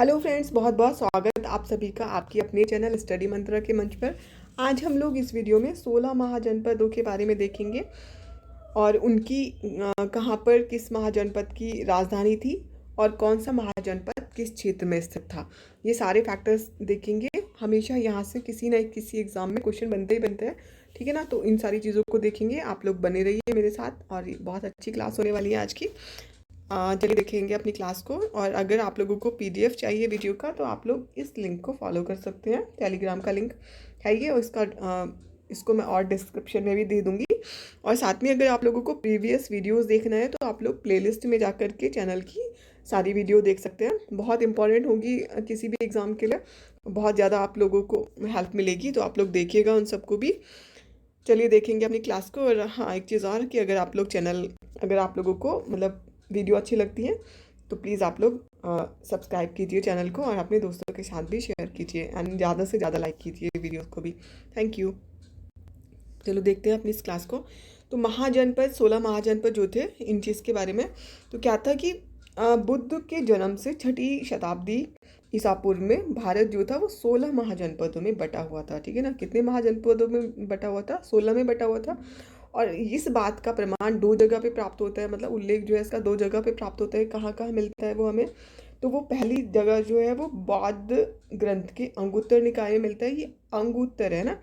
Hello friends, बहुत बहुत स्वागत आप सभी का आपकी अपने चैनल स्टडी मंत्रा के मंच पर। आज हम लोग इस वीडियो में 16 महाजनपदों के बारे में देखेंगे और उनकी कहाँ पर किस महाजनपद की राजधानी थी और कौन सा महाजनपद किस क्षेत्र में स्थित था। ये सारे फैक्टर्स देखेंगे। हमेशा यहाँ से किसी न किसी एग्जाम में क्वेश्चन बनते ही बनते हैं, ठीक है ना। तो इन सारी चीज़ों को देखेंगे। आप लोग बने रहिए मेरे साथ और बहुत अच्छी क्लास होने वाली है आज की। चलिए देखेंगे अपनी क्लास को। और अगर आप लोगों को पीडीएफ चाहिए वीडियो का तो आप लोग इस लिंक को फॉलो कर सकते हैं। टेलीग्राम का लिंक है ये, और इसको मैं और डिस्क्रिप्शन में भी दे दूंगी। और साथ में अगर आप लोगों को प्रीवियस वीडियोस देखना है तो आप लोग प्लेलिस्ट में जा कर के चैनल की सारी वीडियो देख सकते हैं। बहुत इंपॉर्टेंट होगी किसी भी एग्ज़ाम के लिए, बहुत ज़्यादा आप लोगों को हेल्प मिलेगी, तो आप लोग देखिएगा उन सबको भी। चलिए देखेंगे अपनी क्लास को। और हाँ, एक चीज़ और कि अगर आप लोगों को मतलब वीडियो अच्छी लगती है तो प्लीज़ आप लोग सब्सक्राइब कीजिए चैनल को और अपने दोस्तों के साथ भी शेयर कीजिए एंड ज़्यादा से ज़्यादा लाइक कीजिए वीडियो को भी। Thank you. चलो देखते हैं अपनी इस क्लास को। तो महाजनपद, 16 महाजनपद जो थे, इन चीज़ के बारे में तो क्या था कि बुद्ध के जन्म से 6ठी शताब्दी ईसा पूर्व में भारत जो था वो 16 महाजनपदों में बटा हुआ था, ठीक है ना। कितने महाजनपदों में बटा हुआ था? 16 में बटा हुआ था। और इस बात का प्रमाण दो जगह पे प्राप्त होता है, मतलब उल्लेख जो है इसका दो जगह पे प्राप्त होता है। कहाँ कहाँ मिलता है वो हमें? तो वो पहली जगह जो है वो बौद्ध ग्रंथ के अंगुत्तर निकाय में मिलता है। ये अंगुत्तर है ना,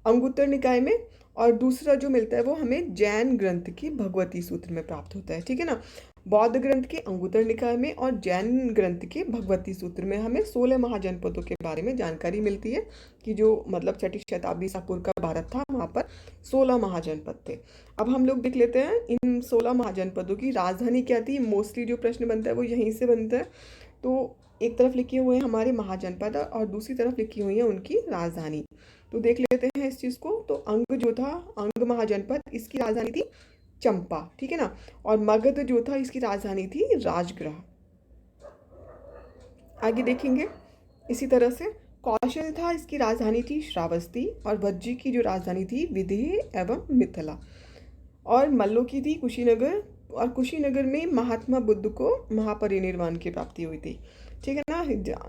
अंगुत्तर निकाय में। और दूसरा जो मिलता है वो हमें जैन ग्रंथ की भगवती सूत्र में प्राप्त होता है, ठीक है ना। बौद्ध ग्रंथ के अंगुत्तर निकाय में और जैन ग्रंथ के भगवती सूत्र में हमें 16 महाजनपदों के बारे में जानकारी मिलती है कि जो मतलब 6ठी शताब्दी ईसा पूर्व का भारत था, वहाँ पर 16 महाजनपद थे। अब हम लोग देख लेते हैं इन 16 महाजनपदों की राजधानी क्या थी। मोस्टली जो प्रश्न बनता है वो यहीं से बनता है। तो एक तरफ लिखे हुए हैं हमारे महाजनपद और दूसरी तरफ लिखी हुई है उनकी राजधानी। तो देख लेते हैं इस चीज़ को। तो अंग जो था, अंग महाजनपद, इसकी राजधानी थी चंपा, ठीक है ना। और मगध जो था इसकी राजधानी थी राजगृह। आगे देखेंगे इसी तरह से। कौशल था, इसकी राजधानी थी श्रावस्ती। और भज्जी की जो राजधानी थी विदेह एवं मिथिला। और मल्लों की थी कुशीनगर। और कुशीनगर में महात्मा बुद्ध को महापरिनिर्वाण की प्राप्ति हुई थी, ठीक है ना।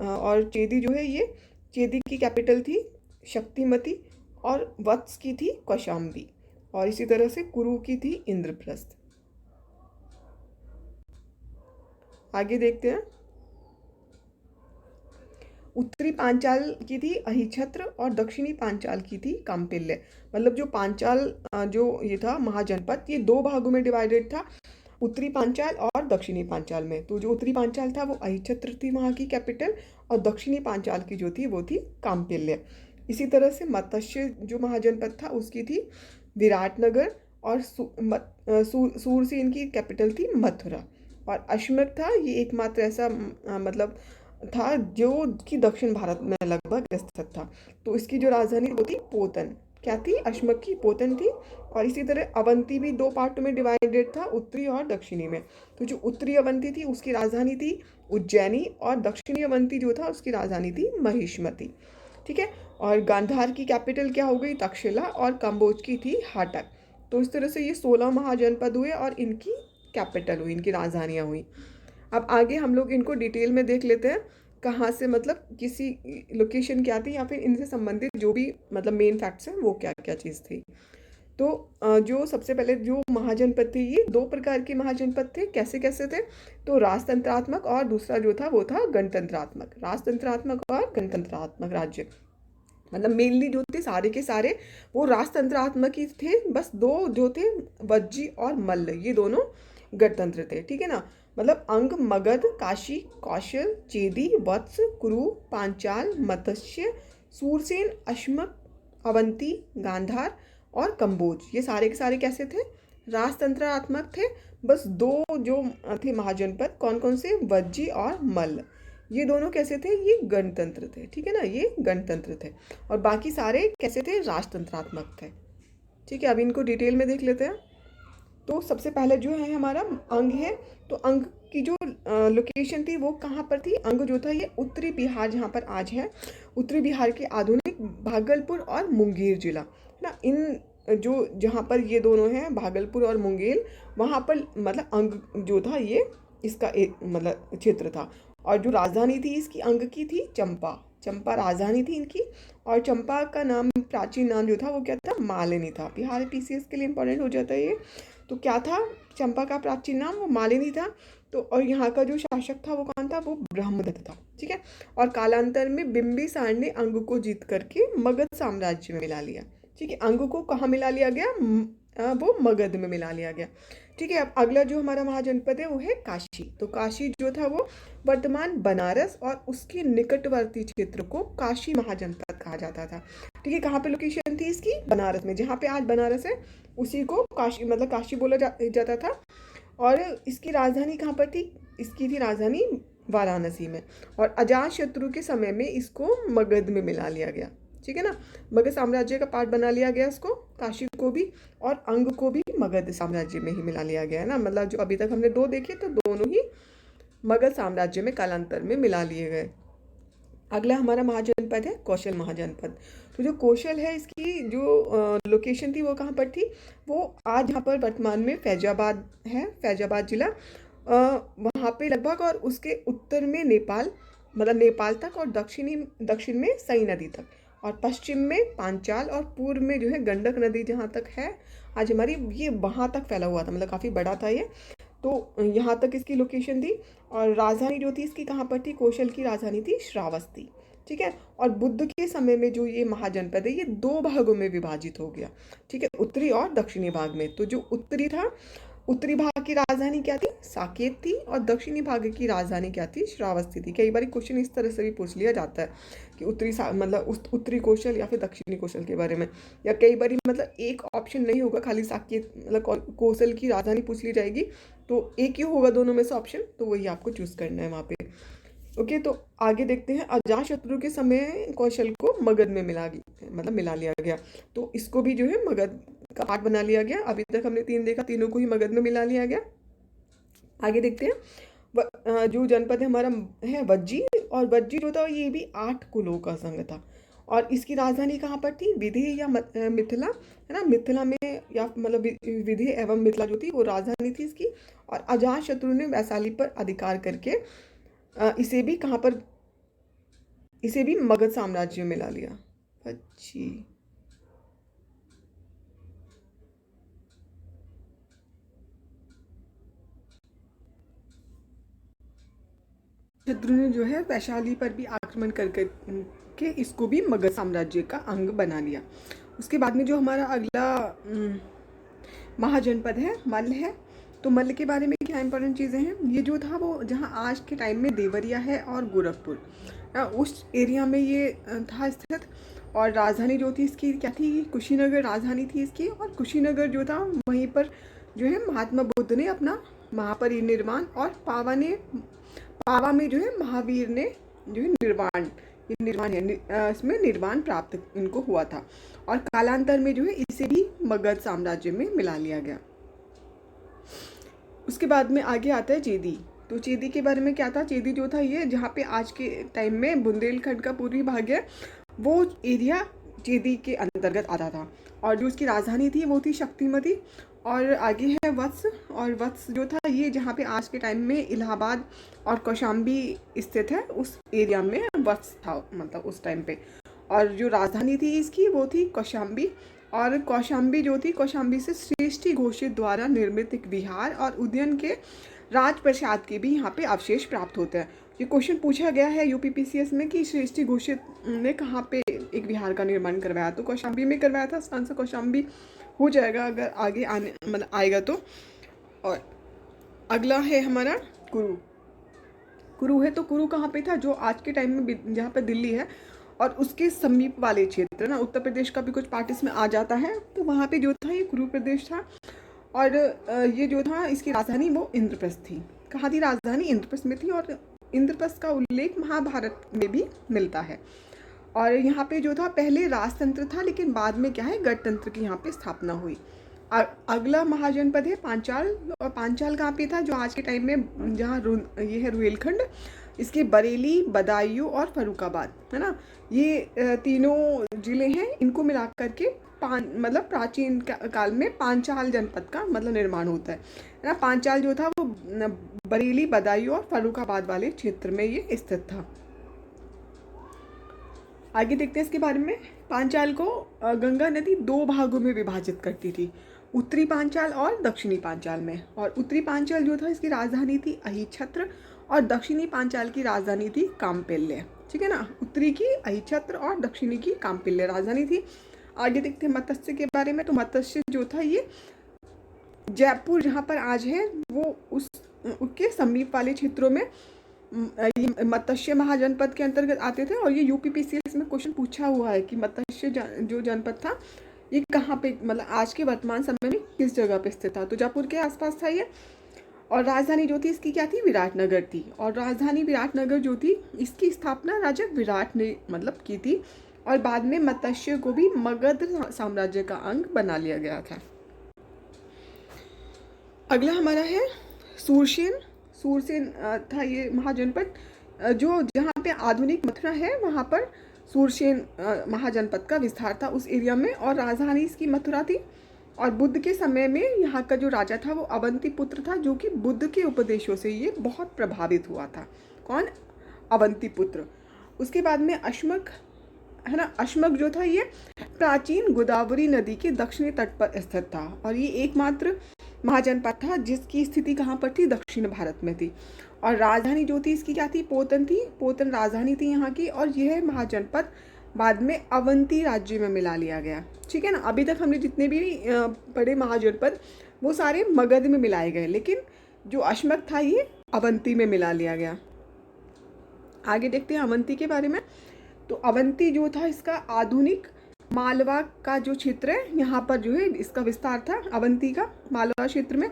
और चेदी जो है, ये चेदी की कैपिटल थी शक्तिमती। और वत्स की थी कौशाम्बी। और इसी तरह से कुरु की थी इंद्रप्रस्थ। आगे देखते हैं। उत्तरी पांचाल की थी अहिछत्र और दक्षिणी पांचाल की थी काम्पिल्य। मतलब जो पांचाल जो ये था महाजनपद, ये दो भागों में डिवाइडेड था, उत्तरी पांचाल और दक्षिणी पांचाल में। तो जो उत्तरी पांचाल था वो अहिछत्र थी वहाँ की कैपिटल, और दक्षिणी पांचाल की जो थी वो थी काम्पिल्य। इसी तरह से मत्स्य जो महाजनपद था उसकी थी विराटनगर। और सूरसेन की कैपिटल थी मथुरा। और अश्मक था, ये एकमात्र ऐसा मतलब था जो कि दक्षिण भारत में लगभग स्थित था। तो इसकी जो राजधानी वो थी पोतन। क्या थी? अश्मक की पोतन थी। और इसी तरह अवंती भी दो पार्टों में डिवाइडेड था, उत्तरी और दक्षिणी में। तो जो उत्तरी अवंती थी उसकी राजधानी थी उज्जैनी, और दक्षिणी अवंती जो था उसकी राजधानी थी महिष्मती, ठीक है। और गांधार की कैपिटल क्या हो गई? तक्षशिला। और कंबोज की थी हाटक। तो इस तरह से ये 16 महाजनपद हुए और इनकी कैपिटल हुई, इनकी राजधानियाँ हुई। अब आगे हम लोग इनको डिटेल में देख लेते हैं, कहाँ से मतलब किसी लोकेशन क्या थी या फिर इनसे संबंधित जो भी मतलब मेन फैक्ट्स हैं वो क्या क्या चीज़ थी। तो जो सबसे पहले जो महाजनपद थे, ये दो प्रकार के महाजनपद थे। कैसे कैसे थे? तो राजतंत्रात्मक और दूसरा जो था वो था गणतंत्रात्मक। राजतंत्रात्मक और गणतंत्रात्मक राज्य, मतलब मेनली जो थे सारे के सारे वो राजतंत्रात्मक ही थे। बस दो जो थे वज्जी और मल्ल, ये दोनों गणतंत्र थे, ठीक है ना। मतलब अंग, मगध, काशी, कौशल, चेदी, वत्स, कुरु, पांचाल, मत्स्य, सूरसेन, अश्मक, अवंती, गांधार और कंबोज, ये सारे के सारे कैसे थे? राजतंत्रात्मक थे। बस दो जो थे महाजनपद, कौन कौन से? वज्जी और मल्ल, ये दोनों कैसे थे? ये गणतंत्र थे, ठीक है ना, ये गणतंत्र थे। और बाकी सारे कैसे थे? राजतंत्रात्मक थे, ठीक है। अब इनको डिटेल में देख लेते हैं। तो सबसे पहले जो है हमारा अंग है। तो अंग की जो लोकेशन थी वो कहाँ पर थी? अंग जो था ये उत्तरी बिहार, जहाँ पर आज है उत्तरी बिहार के आधुनिक भागलपुर और मुंगेर जिला ना, इन जो जहाँ पर ये दोनों हैं भागलपुर और मुंगेर, वहाँ पर मतलब अंग जो था ये इसका एक मतलब क्षेत्र था। और जो राजधानी थी इसकी अंग की थी चंपा। चंपा राजधानी थी इनकी। और चंपा का नाम, प्राचीन नाम जो था वो क्या था, मालिनी था। बिहार पीसीएस के लिए इंपॉर्टेंट हो जाता है ये। तो क्या था, चंपा का प्राचीन नाम वो मालिनी था। तो और यहाँ का जो शासक था वो कौन था, वो ब्रह्मदत्त था। ठीक है। और कालांतर में बिंबिसार ने अंग को जीत करके मगध साम्राज्य में मिला लिया। ठीक है, अंग को कहाँ मिला लिया गया, वो मगध में मिला लिया गया। ठीक है। अब अगला जो हमारा महाजनपद है वो है काशी। तो काशी जो था वो वर्तमान बनारस और उसके निकटवर्ती क्षेत्र को काशी महाजनपद कहा जाता था। ठीक है, कहाँ पे लोकेशन थी इसकी, बनारस में। जहाँ पे आज बनारस है उसी को काशी मतलब काशी बोला जाता था। और इसकी राजधानी कहाँ पर थी, इसकी थी राजधानी वाराणसी में। और अजात शत्रु के समय में इसको मगध में मिला लिया गया। ठीक है ना, मगध साम्राज्य का पार्ट बना लिया गया इसको, काशी को भी और अंग को भी मगध साम्राज्य में ही मिला लिया गया है ना। मतलब जो अभी तक हमने दो देखे तो दोनों ही मगध साम्राज्य में कालांतर में मिला लिए गए। अगला हमारा महाजनपद है कौशल महाजनपद। तो जो कौशल है इसकी जो लोकेशन थी वो कहाँ पर थी, वो आज यहाँ पर वर्तमान में फैजाबाद है, फैजाबाद जिला। वहाँ पे लगभग, और उसके उत्तर में नेपाल, मतलब नेपाल तक, और दक्षिण में सई नदी तक, और पश्चिम में पांचाल, और पूर्व में जो है गंडक नदी जहाँ तक है आज हमारी, ये वहाँ तक फैला हुआ था। मतलब काफ़ी बड़ा था ये। तो यहाँ तक इसकी लोकेशन थी। और राजधानी जो थी इसकी कहाँ पर थी, कौशल की राजधानी थी श्रावस्ती। ठीक है। और बुद्ध के समय में जो ये महाजनपद है ये दो भागों में विभाजित हो गया। ठीक है, उत्तरी और दक्षिणी भाग में। तो जो उत्तरी था, उत्तरी भाग की राजधानी क्या थी, साकेत थी। और दक्षिणी भाग की राजधानी क्या थी, श्रावस्ती थी। कई बार क्वेश्चन इस तरह से भी पूछ लिया जाता है कि मतलब उत्तरी कौशल या फिर दक्षिणी कौशल के बारे में। या कई बार मतलब एक ऑप्शन नहीं होगा, खाली साकेत मतलब कौशल की राजधानी पूछ ली जाएगी, तो एक ही होगा दोनों में से ऑप्शन, तो वही आपको चूज करना है वहाँ पे। ओके, तो आगे देखते हैं। अजातशत्रु के समय कौशल को मगध में मिला लिया गया। तो इसको भी जो है मगध का पार्ट बना लिया गया। अभी तक हमने तीन देखा, तीनों को ही मगध में मिला लिया गया। आगे देखते हैं। जो जनपद है हमारा है वज्जी। और वज्जी जो था ये भी 8 कुलों का संघ था। और इसकी राजधानी कहाँ पर थी, विधि या मिथिला, है ना। मिथिला में, या मतलब विधि एवं मिथिला जो थी वो राजधानी थी इसकी। और अजातशत्रु ने वैशाली पर अधिकार करके इसे भी कहाँ पर, इसे भी मगध साम्राज्य में मिला लिया। अच्छी शत्रु ने जो है वैशाली पर भी आक्रमण करके के इसको भी मगध साम्राज्य का अंग बना लिया। उसके बाद में जो हमारा अगला महाजनपद है मल्ल है। तो मल्ल के बारे में क्या इंपॉर्टेंट चीज़ें हैं, ये जो था वो जहाँ आज के टाइम में देवरिया है और गोरखपुर, उस एरिया में ये था स्थित। और राजधानी जो थी इसकी क्या थी, कुशीनगर राजधानी थी इसकी। और कुशीनगर जो था वहीं पर जो है महात्मा बुद्ध ने अपना महापरिनिर्वाण, और पावा में जो है महावीर ने जो है इसमें निर्वाण प्राप्त इनको हुआ था। और कालांतर में जो है इसे भी मगध साम्राज्य में मिला लिया गया। उसके बाद में आगे आता है चेदी। तो चेदी के बारे में क्या था, चेदी जो था ये जहाँ पे आज के टाइम में बुंदेलखंड का पूर्वी भाग है, वो एरिया चेदी के अंतर्गत आता था। और जो उसकी राजधानी थी वो थी शक्तिमती। और आगे है वत्स। और वत्स जो था ये जहाँ पे आज के टाइम में इलाहाबाद और कौशाम्बी स्थित है, उस एरिया में वत्स था, मतलब उस टाइम पे। और जो राजधानी थी इसकी वो थी कौशाम्बी। और कौशाम्बी जो थी, कौशाम्बी से श्रेष्ठी घोषित द्वारा निर्मित एक विहार और उदयन के राजप्रसाद के भी यहाँ पे अवशेष प्राप्त होते हैं। ये क्वेश्चन पूछा गया है यूपीपीसीएस में कि श्रेष्ठी घोषित ने कहाँ पे एक विहार का निर्माण करवाया, तो कौशाम्बी में करवाया था। स्थान से कौशाम्बी हो जाएगा अगर आगे आने मतलब आएगा तो। और अगला है हमारा कुरु। कुरु है, तो कुरु कहाँ पे था, जो आज के टाइम में जहाँ पे दिल्ली है और उसके समीप वाले क्षेत्र ना, उत्तर प्रदेश का भी कुछ पार्ट इसमें आ जाता है, तो वहाँ पे जो था ये कुरु प्रदेश था। और ये जो था इसकी राजधानी वो इंद्रप्रस्थ थी। कहाँ थी राजधानी, इंद्रप्रस्थ में थी। और इंद्रप्रस्थ का उल्लेख महाभारत में भी मिलता है। और यहाँ पे जो था पहले राजतंत्र था, लेकिन बाद में क्या है गणतंत्र की यहाँ पे स्थापना हुई। अगला महाजनपद है पांचाल। और पांचाल कहाँ पे था, जो आज के टाइम में जहाँ ये है रुहेलखंड, इसके बरेली, बदायूं और फरुखाबाद, है ना, ये तीनों जिले हैं। इनको मिला करके मतलब प्राचीन काल में पांचाल जनपद का मतलब निर्माण होता है ना। पांचाल जो था वो बरेली, बदायूं और फर्रुखाबाद वाले क्षेत्र में ये स्थित था। आगे देखते हैं इसके बारे में। पांचाल को गंगा नदी दो भागों में विभाजित करती थी, उत्तरी पांचाल और दक्षिणी पांचाल में। और उत्तरी पांचाल जो था इसकी राजधानी थी अहिच्छत्र और दक्षिणी पांचाल की राजधानी थी काम्पिल्य। ठीक है ना, उत्तरी की अहिच्छत्र और दक्षिणी की काम्पिल्य राजधानी थी। आगे देखते हैं मत्स्य के बारे में। तो मत्स्य जो था ये जयपुर जहाँ पर आज है वो उसके समीप वाले क्षेत्रों में ये मत्स्य महाजनपद के अंतर्गत आते थे। और ये यूपीपीसीएस में क्वेश्चन पूछा हुआ है कि मत्स्य जो जनपद था ये कहाँ पे, मतलब आज के वर्तमान समय में किस जगह पे स्थित था। तो जयपुर के आसपास था ये। और राजधानी जो थी इसकी क्या थी, विराटनगर थी। और राजधानी विराटनगर जो थी इसकी स्थापना राजा विराट ने मतलब की थी। और बाद में मत्स्य को भी मगध साम्राज्य का अंग बना लिया गया था। अगला हमारा है सूरसेन। सूरसेन था ये महाजनपद जो जहाँ पे आधुनिक मथुरा है वहाँ पर सूरसेन महाजनपद का विस्तार था उस एरिया में। और राजधानी इसकी मथुरा थी। और बुद्ध के समय में यहाँ का जो राजा था वो अवंती पुत्र था, जो कि बुद्ध के उपदेशों से ये बहुत प्रभावित हुआ था। कौन, अवंती पुत्र। उसके बाद में अश्मक है ना, अश्मक जो था ये प्राचीन गोदावरी नदी के दक्षिणी तट पर स्थित था। और ये एकमात्र महाजनपद था जिसकी स्थिति कहाँ पर थी, दक्षिण भारत में थी। और राजधानी जो थी इसकी क्या थी, पोतन थी। पोतन राजधानी थी यहाँ की। और यह महाजनपद बाद में अवंती राज्य में मिला लिया गया। ठीक है ना, अभी तक हमने जितने भी बड़े महाजनपद वो सारे मगध में मिलाए गए, लेकिन जो अश्मक था ये अवंती में मिला लिया गया। आगे देखते हैं अवंती के बारे में। तो अवंती जो था इसका आधुनिक मालवा का जो क्षेत्र है यहाँ पर जो है इसका विस्तार था, अवंती का मालवा क्षेत्र में।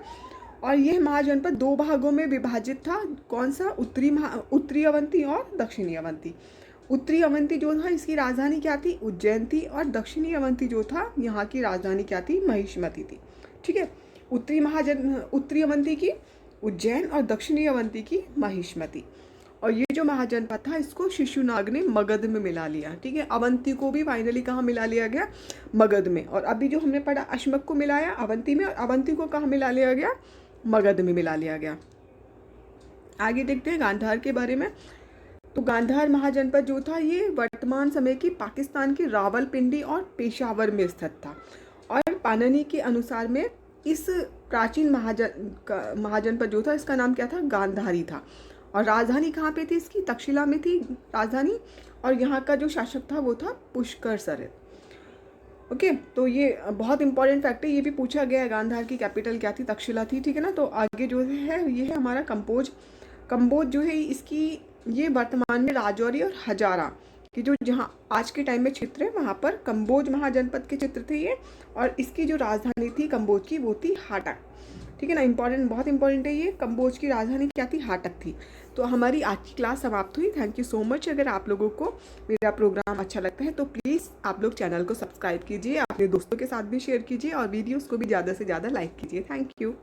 और यह महाजनपद दो भागों में विभाजित था। कौन सा, उत्तरी अवंती और दक्षिणी अवंती। उत्तरी अवंती जो था इसकी राजधानी क्या थी, उज्जैन थी। और दक्षिणी अवंती जो था यहाँ की राजधानी क्या थी, महिष्मती थी। ठीक है, उत्तरी अवंती की उज्जैन और दक्षिणी अवंती की महिष्मती। और ये जो महाजनपद था इसको शिशुनाग ने मगध में मिला लिया। ठीक है, अवंती को भी फाइनली कहाँ मिला लिया गया, मगध में। और अभी जो हमने पढ़ा अश्मक को मिलाया अवंती में, और अवंती को कहाँ मिला लिया गया, मगध में मिला लिया गया। आगे देखते हैं गांधार के बारे में। तो गांधार महाजनपद जो था ये वर्तमान समय की पाकिस्तान के रावलपिंडी और पेशावर में स्थित था। और पाणिनि के अनुसार में इस प्राचीन महाजनपद जो था इसका नाम क्या था, गांधारी था। और राजधानी कहाँ पे थी इसकी, तक्षशिला में थी राजधानी। और यहाँ का जो शासक था वो था पुष्कर सरित। ओके, तो ये बहुत इंपॉर्टेंट फैक्ट है, ये भी पूछा गया है। गांधार की कैपिटल क्या थी, तक्षशिला थी। ठीक है ना। तो आगे जो है ये है हमारा कंबोज। कंबोज जो है इसकी ये वर्तमान में राजौरी और हजारा की जो जहाँ आज के टाइम में क्षेत्र है वहाँ पर कंबोज महाजनपद के क्षेत्र थे ये। और इसकी जो राजधानी थी कंबोज की वो थी हाटक। ठीक है ना, इंपॉर्टेंट, बहुत इंपॉर्टेंट है ये। कंबोज की राजधानी क्या थी, हाटक थी। तो हमारी आज की क्लास समाप्त हुई। Thank you so much. अगर आप लोगों को मेरा प्रोग्राम अच्छा लगता है तो प्लीज़ आप लोग चैनल को सब्सक्राइब कीजिए, अपने दोस्तों के साथ भी शेयर कीजिए और वीडियोस को भी ज़्यादा से ज़्यादा लाइक कीजिए। Thank you.